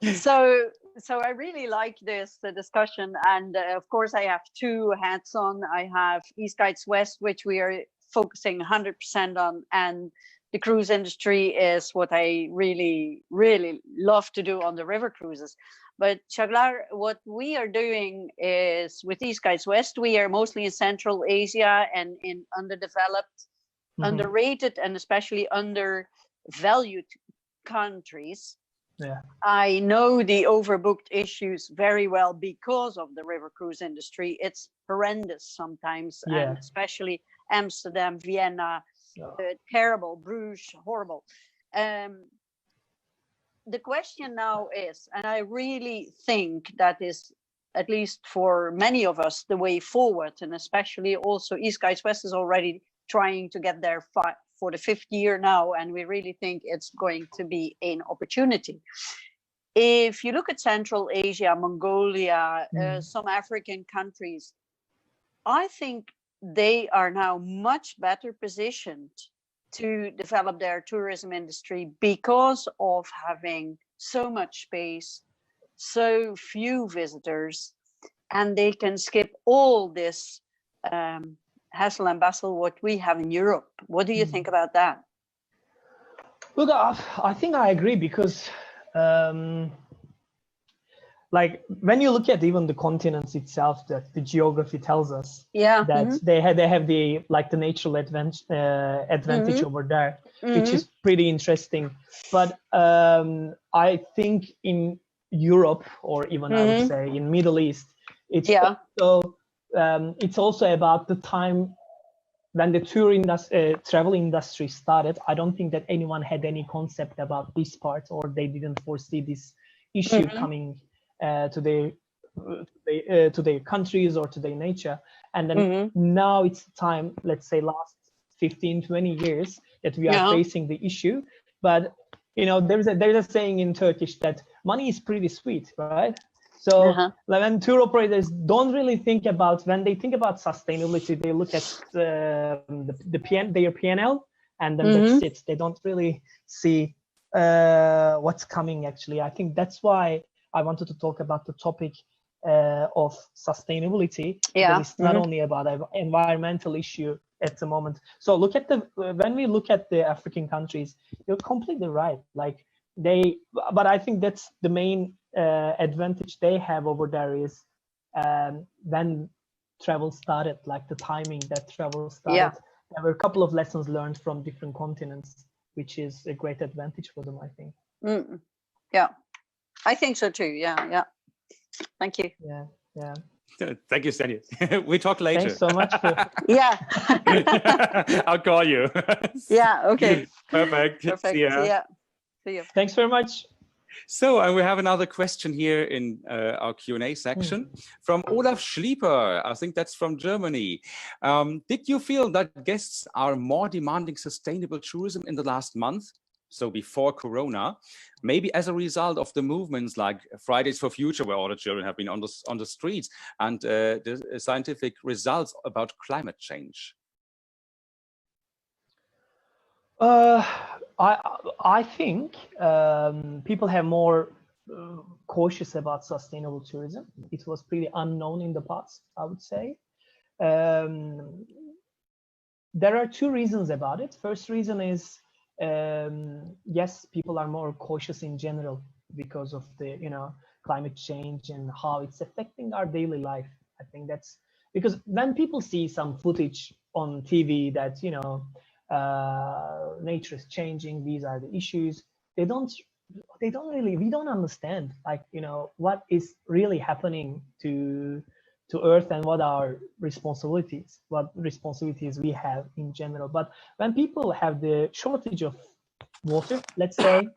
So I really like this discussion, and of course I have two hats on. I have East Guides West, which we are focusing 100% on, and the cruise industry is what I really, really love to do on the river cruises. But Caglar, what we are doing is with East Guides West, we are mostly in Central Asia and in underdeveloped, underrated, and especially undervalued countries. Yeah. I know the overbooked issues very well because of the river cruise industry. It's horrendous sometimes, and especially Amsterdam, Vienna, terrible, Bruges, horrible. The question now is, and I really think that is, at least for many of us, the way forward, and especially also East Guides West is already trying to get there for the 5th year now, and we really think it's going to be an opportunity. If you look at Central Asia, Mongolia, some African countries, I think they are now much better positioned to develop their tourism industry because of having so much space, so few visitors, and they can skip all this hassle and bustle what we have in Europe. What do you think about that? Look, I think I agree, because like when you look at even the continents itself, that the geography tells us that they have the natural advantage over there, which is pretty interesting. But I think in Europe, or even I would say in Middle East, it's also it's also about the time when the travel industry started. I don't think that anyone had any concept about this part, or they didn't foresee this issue coming to their countries or to their nature. And then now it's time, let's say last 15-20 years, that we are facing the issue. But there's a saying in Turkish that money is pretty sweet, right? So when tour operators don't really think about, when they think about sustainability, they look at their P&L, and then that's it. They don't really see what's coming, actually. I think that's why I wanted to talk about the topic of sustainability. Because it's not only about an environmental issue at the moment. So when we look at the African countries, you're completely right. Like but I think that's the main advantage they have over there is when travel started, like the timing that travel started. There were a couple of lessons learned from different continents, which is a great advantage for them, I think. Yeah, I think so too. Yeah. Thank you. Yeah. Thank you, Steny. We talk later. Thanks so much. Yeah. I'll call you. Yeah. Okay. Perfect. Perfect. See ya. See you. Thanks very much. So we have another question here in our Q&A section from Olaf Schlieper. I think that's from Germany. Did you feel that guests are more demanding sustainable tourism in the last month? So before Corona, maybe as a result of the movements like Fridays for Future, where all the children have been on the streets, and the scientific results about climate change? I think people have more cautious about sustainable tourism. It was pretty unknown in the past, I would say. There are two reasons about it. First reason is, yes, people are more cautious in general because of the climate change and how it's affecting our daily life. I think that's because when people see some footage on TV that nature is changing, these are the issues, we don't understand, like what is really happening to Earth and what responsibilities we have in general. But when people have the shortage of water, let's say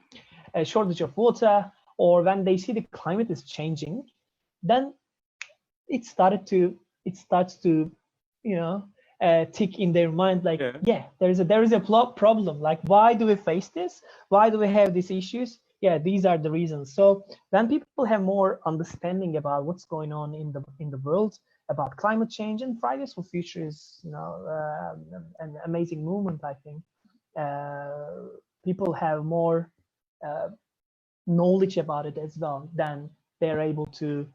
a shortage of water, or when they see the climate is changing, then it starts to tick in their mind, like there is a problem. Like, why do we face this? Why do we have these issues? Yeah, these are the reasons. So when people have more understanding about what's going on in the world about climate change, and Fridays for Future is an amazing movement, I think. People have more knowledge about it as well. Then they're able to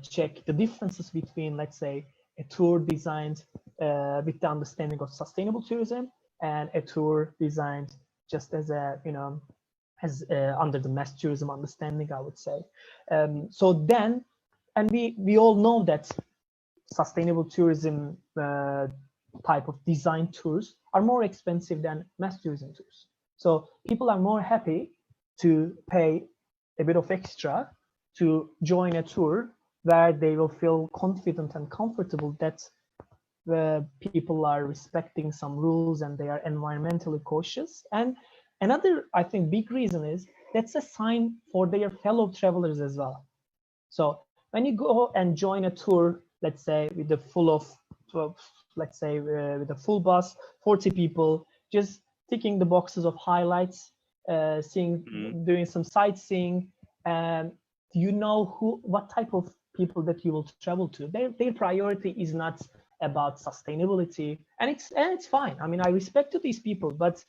check the differences between, let's say, a tour designed with the understanding of sustainable tourism and a tour designed just as a under the mass tourism understanding, I would say. So then, and we all know that sustainable tourism type of design tours are more expensive than mass tourism tours. So people are more happy to pay a bit of extra to join a tour where they will feel confident and comfortable that the people are respecting some rules and they are environmentally cautious. And another, I think, big reason is that's a sign for their fellow travelers as well. So when you go and join a tour, let's say with a full bus, 40 people, just ticking the boxes of highlights, doing some sightseeing, and you know what type of people that you will travel to. Their priority is not about sustainability, and it's fine. I mean, I respect to these people, but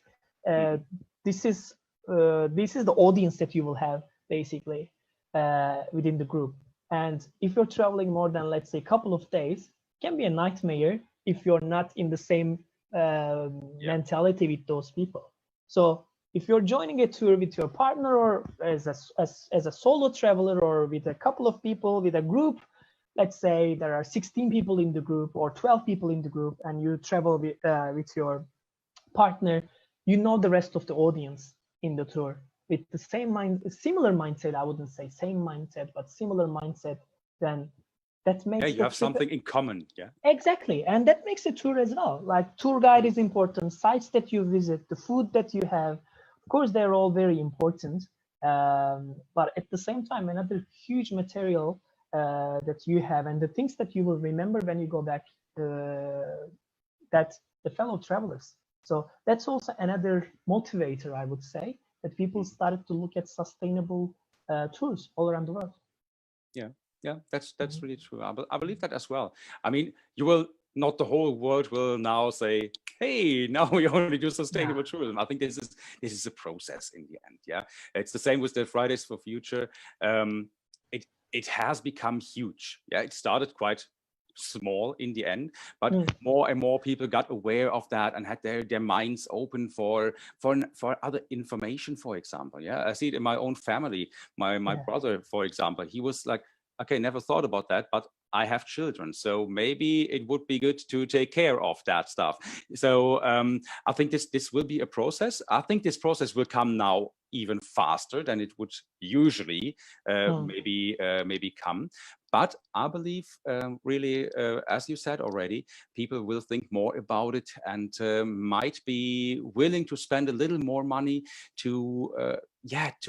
this is the audience that you will have basically within the group. And if you're traveling more than, let's say, a couple of days, it can be a nightmare if you're not in the same mentality with those people. So if you're joining a tour with your partner, or as a solo traveler, or with a couple of people, with a group, let's say there are 16 people in the group or 12 people in the group, and you travel with your partner, you know the rest of the audience in the tour with the similar mindset. I wouldn't say same mindset, but similar mindset. Then That makes you have something in common. Yeah, exactly, and that makes a tour as well. Like tour guide is important, sites that you visit, the food that you have. Of course, they're all very important, but at the same time, another huge material that you have, and the things that you will remember when you go back, that the fellow travelers. So that's also another motivator, I would say, that people started to look at sustainable tours all around the world. Yeah, that's really true. I believe that as well. I mean, you will not the whole world will now say, "Hey, now we only do sustainable tourism." I think this is a process in the end. Yeah, it's the same with the Fridays for Future. It has become huge. Yeah, it started quite small in the end, but more and more people got aware of that and had their minds open for other information. For example, yeah, I see it in my own family. My brother, for example, he was like, okay, never thought about that, but I have children, so maybe it would be good to take care of that stuff. So I think this will be a process. I think this process will come now even faster than it would usually maybe come. But I believe really, as you said already, people will think more about it and might be willing to spend a little more money to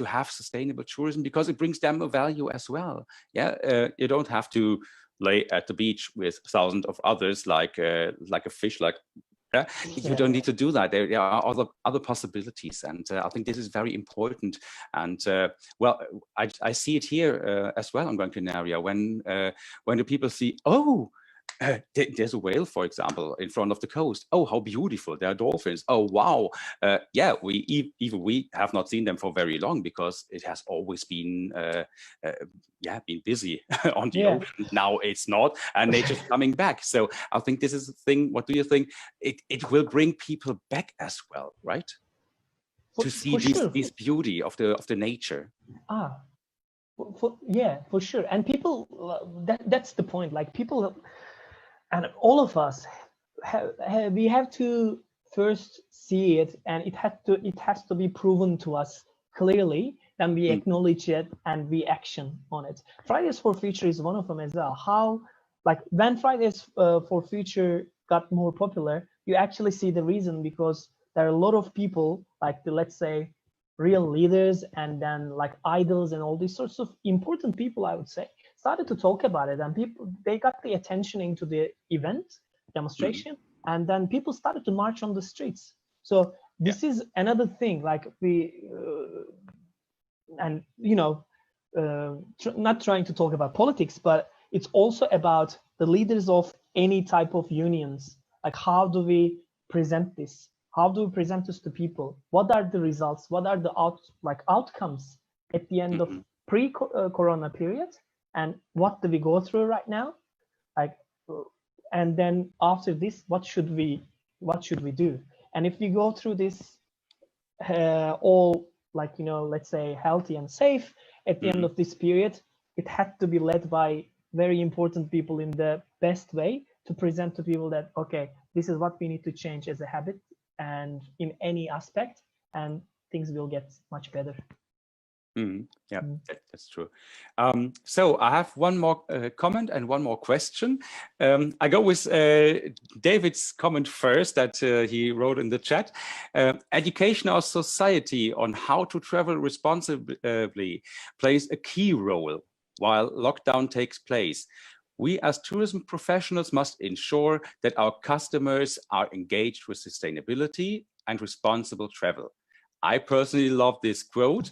have sustainable tourism, because it brings them a value as well. Yeah, you don't have to lay at the beach with thousands of others like a fish. You don't need to do that. There are other possibilities, and I think this is very important. And well, I see it here as well on Gran Canaria when the people see, oh, there's a whale, for example, in front of the coast. Oh, how beautiful! There are dolphins. Oh, wow! Yeah, we have not seen them for very long, because it has always been been busy on the ocean. Now it's not, and they're just coming back. So I think this is the thing. What do you think? It will bring people back as well, right? To see this beauty of the nature. For sure. And people, that's the point. Like people. And all of us we have to first see it, and it has to be proven to us clearly, then we acknowledge it and we action on it. Fridays for Future is one of them as well. How, like, when Fridays for Future got more popular, you actually see the reason, because there are a lot of people, like the, let's say, real leaders, and then like idols and all these sorts of important people, I would say, started to talk about it, and they got the attention into the event demonstration, and then people started to march on the streets. So this is another thing, like we and not trying to talk about politics, but it's also about the leaders of any type of unions. Like, how do we present this? How do we present this to people? What are the results? What are the outcomes at the end of pre-corona period? And what do we go through right now? Like, and then after this, what should we do? And if we go through this all, like, let's say healthy and safe at the end of this period, it had to be led by very important people in the best way to present to people that, okay, this is what we need to change as a habit and in any aspect, and things will get much better. Yeah, that's true. So I have one more comment and one more question. I go with David's comment first that he wrote in the chat. Education of society on how to travel responsibly plays a key role while lockdown takes place. We as tourism professionals must ensure that our customers are engaged with sustainability and responsible travel. I personally love this quote.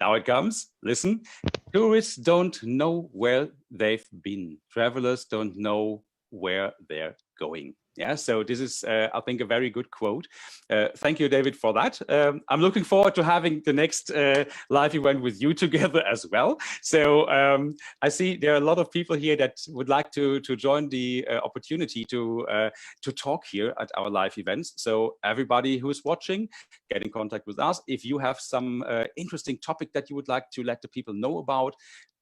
Now it comes, listen. Tourists don't know where they've been. Travelers don't know where they're going. Yeah, so this is, I think, a very good quote. Thank you, David, for that. I'm looking forward to having the next live event with you together as well. So I see there are a lot of people here that would like to join the opportunity to talk here at our live events. So everybody who's watching, get in contact with us. If you have some interesting topic that you would like to let the people know about,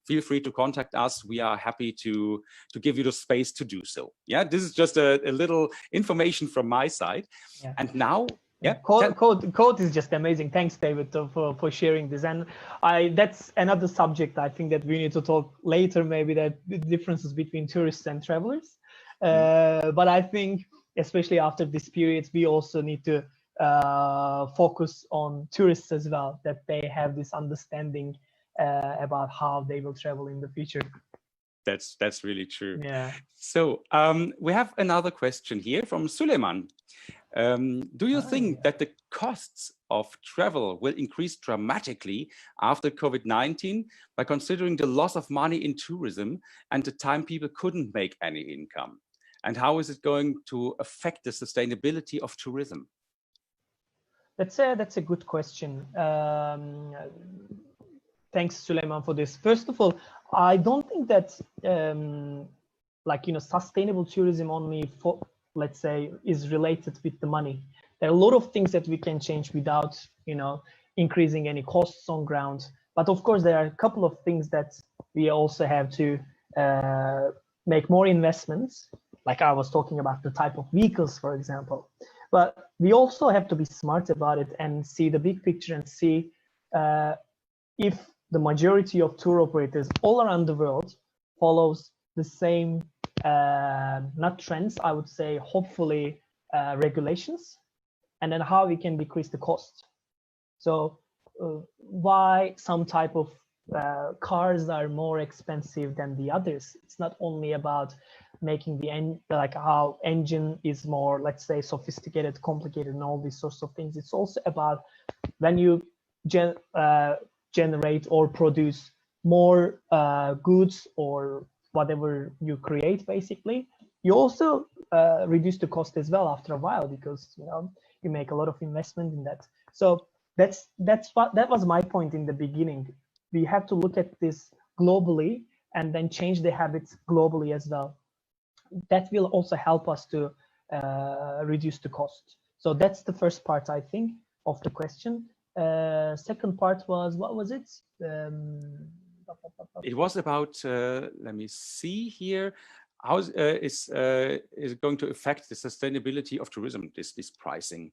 feel free to contact us. We are happy to give you the space to do so. Yeah, this is just a little information from my side. Yeah. And now Yeah, code is just amazing. Thanks, David, for sharing this. And that's another subject I think that we need to talk later, maybe, that the differences between tourists and travelers. But I think, especially after this period, we also need to focus on tourists as well, that they have this understanding about how they will travel in the future. That's really true. Yeah. So we have another question here from Suleiman. Do you think that the costs of travel will increase dramatically after COVID-19 by considering the loss of money in tourism and the time people couldn't make any income? And how is it going to affect the sustainability of tourism? That's a good question. Thanks, Suleiman, for this. First of all, I don't think that sustainable tourism only for, let's say, is related with the money. There are a lot of things that we can change without, increasing any costs on ground. But of course, there are a couple of things that we also have to make more investments. Like I was talking about the type of vehicles, for example. But we also have to be smart about it and see the big picture and see if the majority of tour operators all around the world follows the same, not trends, I would say, hopefully regulations, and then how we can decrease the cost. So why some type of cars are more expensive than the others? It's not only about making the how engine is more, let's say, sophisticated, complicated, and all these sorts of things. It's also about when you generate or produce more goods or whatever you create, basically, you also reduce the cost as well after a while, because you make a lot of investment in that. So that was my point in the beginning. We have to look at this globally and then change the habits globally as well. That will also help us to reduce the cost. So that's the first part, I think, of the question. Second part was, what was it? It was about, let me see here, how is it going to affect the sustainability of tourism, this pricing?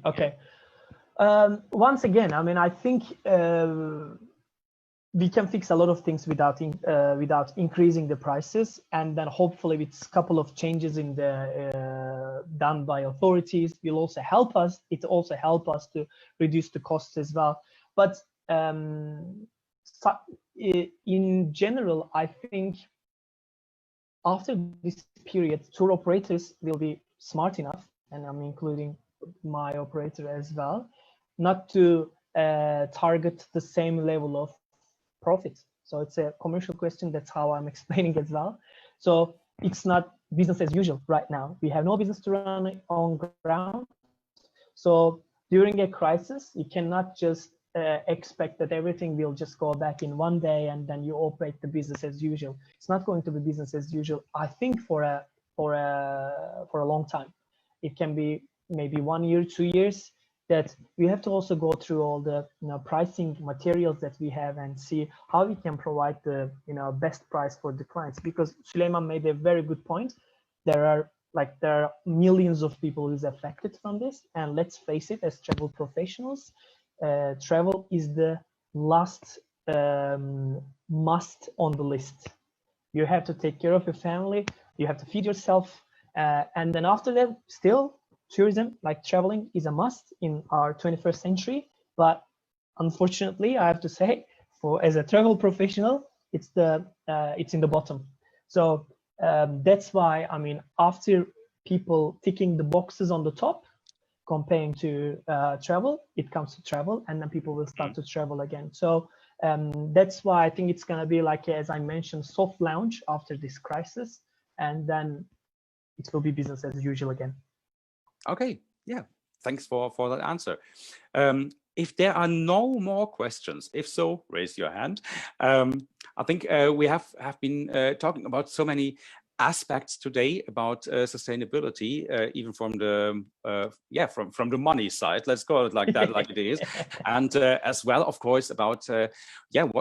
Okay. Once again, I mean, I think we can fix a lot of things without increasing the prices, and then hopefully with a couple of changes in the done by authorities will also help us. It also help us to reduce the costs as well. But in general, I think after this period, tour operators will be smart enough, and I'm including my operator as well, not to target the same level of profit. So it's a commercial question. That's how I'm explaining as well. So it's not business as usual right now. We have no business to run on ground. So during a crisis, you cannot just expect that everything will just go back in one day and then you operate the business as usual. It's not going to be business as usual, I think, for a long time. It can be maybe 1 year, 2 years, that we have to also go through all the pricing materials that we have and see how we can provide the best price for the clients. Because Süleyman made a very good point. There are millions of people who's affected from this, and let's face it, as travel professionals, travel is the last must on the list. You have to take care of your family, you have to feed yourself, and then after that, still tourism, like traveling, is a must in our 21st century. But unfortunately, I have to say, as a travel professional, it's in the bottom. So that's why, I mean, after people ticking the boxes on the top, comparing to travel, it comes to travel, and then people will start to travel again. So that's why I think it's going to be like, as I mentioned, soft launch after this crisis, and then it will be business as usual again. Okay, yeah, thanks for that answer. If there are no more questions, if so, raise your hand. I think we have been talking about so many aspects today about sustainability, even from the from the money side. Let's call it like that, like it is, and as well, of course, about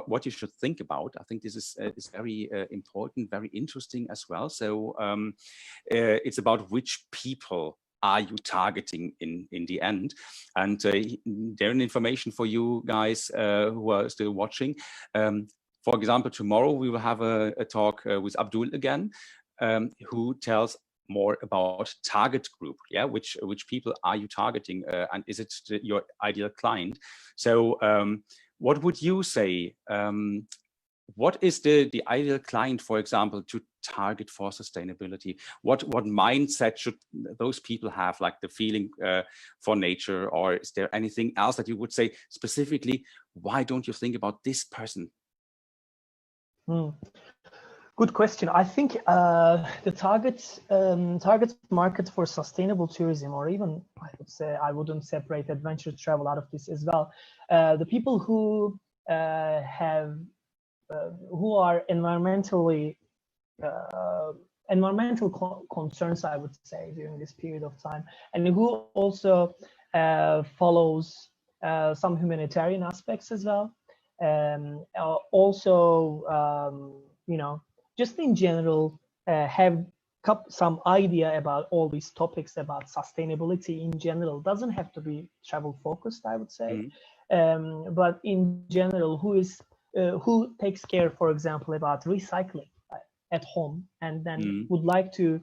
what you should think about. I think this is very important, very interesting as well. So it's about which people are you targeting in the end? And there's information for you guys who are still watching. For example, tomorrow we will have a talk with Abdul again, who tells more about target group. Yeah, which people are you targeting, and is it your ideal client? So what would you say? What is the ideal client, for example, to target for sustainability? What mindset should those people have, like the feeling for nature? Or is there anything else that you would say specifically, why don't you think about this person? Good question. I think the target market for sustainable tourism, or even I would say I wouldn't separate adventure travel out of this as well. The people who who are environmental concerns, I would say, during this period of time, and who also follows some humanitarian aspects as well. Also, you know, just in general, have some idea about all these topics about sustainability in general. Doesn't have to be travel focused, I would say, but in general, who takes care, for example, about recycling at home, and then would like to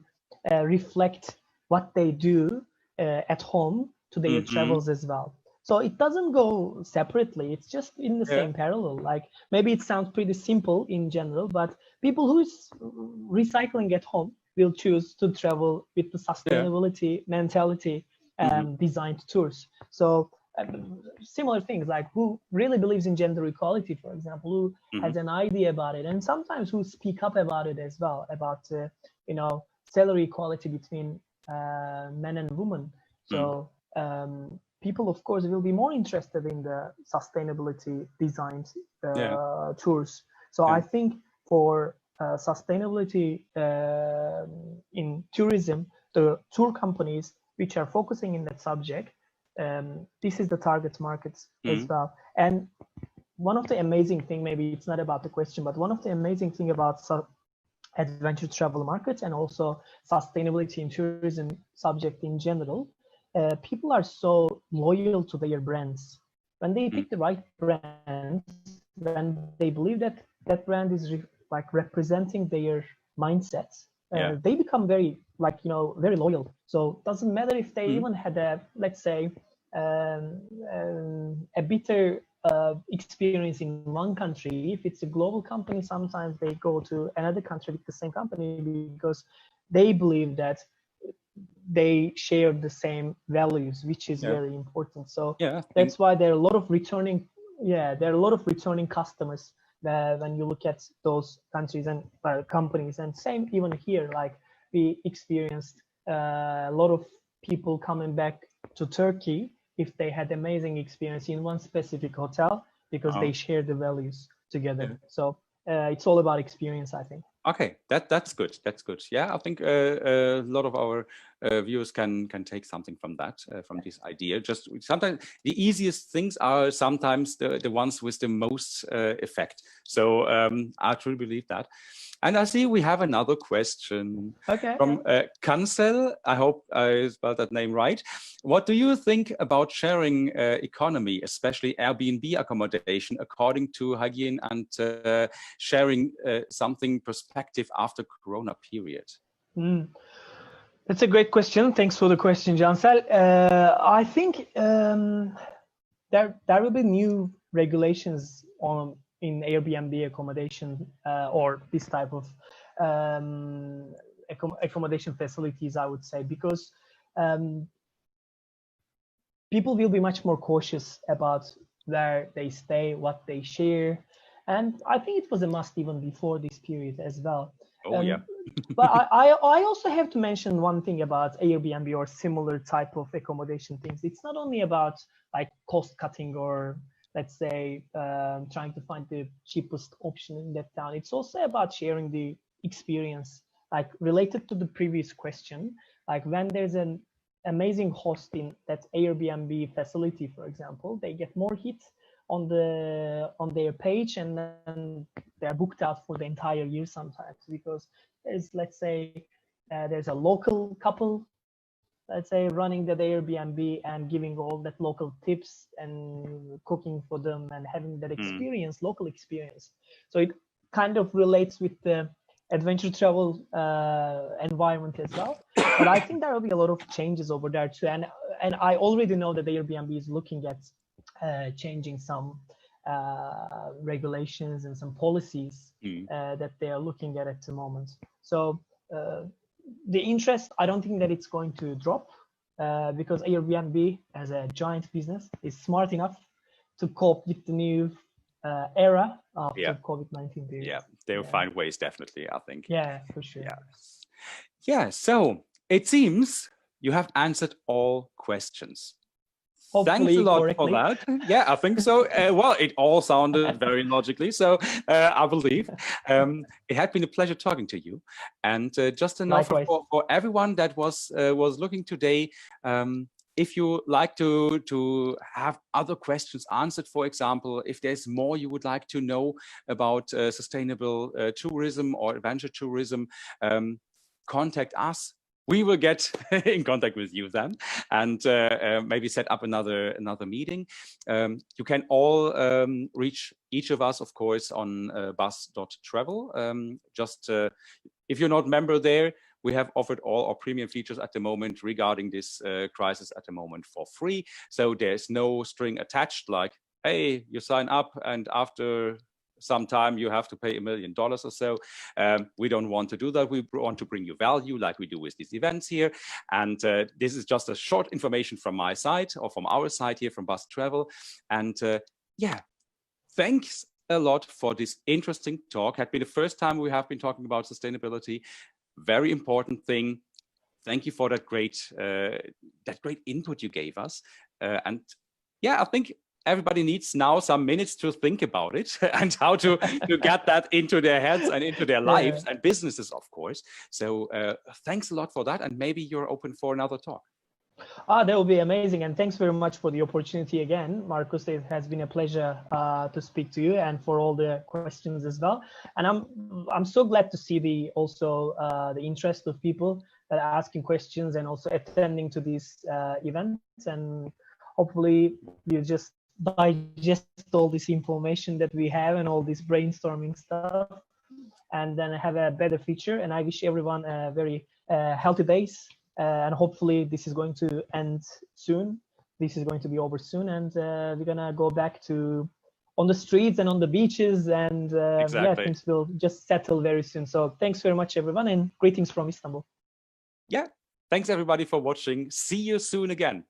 reflect what they do at home to their travels as well. So it doesn't go separately, it's just in the same parallel. Like, maybe it sounds pretty simple in general, but people who's recycling at home will choose to travel with the sustainability mentality designed tours. So similar things, like who really believes in gender equality, for example, who has an idea about it, and sometimes who speak up about it as well, about you know, salary equality between men and women. So people, of course, will be more interested in the sustainability designed tours. So I think for sustainability in tourism, the tour companies which are focusing in that subject, this is the target markets as well. And one of the amazing thing, maybe it's not about the question, but one of the amazing thing about adventure travel markets and also sustainability in tourism subject in general, people are so loyal to their brands. When they pick the right brand, when they believe that that brand is like representing their mindsets, they become very, like, you know, very loyal. So it doesn't matter if they even had a, let's say, a bitter experience in one country. If it's a global company, sometimes they go to another country with the same company because they believe that they share the same values, which is very important. So that's why there are a lot of returning customers when you look at those countries and companies. And same even here, like we experienced a lot of people coming back to Turkey if they had amazing experience in one specific hotel because they share the values together. So it's all about experience, I think. Okay, that's good. That's good. Yeah, I think a lot of our viewers can take something from that, from this idea. Just sometimes the easiest things are sometimes the ones with the most effect. So I truly believe that. And I see we have another question from Cancel. I hope I spelled that name right. What do you think about sharing economy, especially Airbnb accommodation, according to hygiene and sharing something perspective after Corona period? That's a great question. Thanks for the question, Cancel. I think there will be new regulations in Airbnb accommodation or this type of accommodation facilities, I would say, because people will be much more cautious about where they stay, what they share. And I think it was a must even before this period as well. But I also have to mention one thing about Airbnb or similar type of accommodation things. It's not only about like cost cutting or, let's say, trying to find the cheapest option in that town. It's also about sharing the experience, like related to the previous question. Like when there's an amazing host in that Airbnb facility, for example, they get more hits on their page, and then they're booked out for the entire year sometimes because there's, let's say, there's a local couple let's say, running the Airbnb and giving all that local tips and cooking for them and having that experience, local experience. So it kind of relates with the adventure travel environment as well. But I think there will be a lot of changes over there too. And I already know that Airbnb is looking at changing some regulations and some policies that they are looking at the moment. So the interest, I don't think that it's going to drop because Airbnb as a giant business is smart enough to cope with the new era after COVID-19 period. Yeah, they'll find ways, definitely, I think. Yeah, for sure. Yeah, so it seems you have answered all questions. Hopefully Thanks a lot correctly. for that. Yeah, I think so. Well, it all sounded very logically, so I believe. It had been a pleasure talking to you. And just enough for everyone that was looking today, if you like to have other questions answered, for example, if there's more you would like to know about sustainable tourism or adventure tourism, contact us. We will get in contact with you then, and maybe set up another meeting. You can all reach each of us, of course, on BUZZ.travel. If you're not a member there, we have offered all our premium features at the moment regarding this crisis at the moment for free. So there's no string attached like, hey, you sign up and after some time you have to pay $1 million or so. We don't want to do that. We want to bring you value like we do with these events here. And this is just a short information from my side or from our side here from BUZZ.travel. And yeah, thanks a lot for this interesting talk. Had been the first time we have been talking about sustainability. Very important thing. Thank you for that great input you gave us. And yeah, I think everybody needs now some minutes to think about it and how to get that into their heads and into their lives and businesses, of course. So thanks a lot for that. And maybe you're open for another talk. That will be amazing. And thanks very much for the opportunity again, Marcus. It has been a pleasure to speak to you and for all the questions as well. And I'm so glad to see the interest of people that are asking questions and also attending to these events. And hopefully you just digest all this information that we have and all this brainstorming stuff, and then have a better future. And I wish everyone a very healthy days. And hopefully this is going to end soon. This is going to be over soon, and we're gonna go back to on the streets and on the beaches, and yeah, things will just settle very soon. So thanks very much, everyone, and greetings from Istanbul. Yeah, thanks everybody for watching. See you soon again.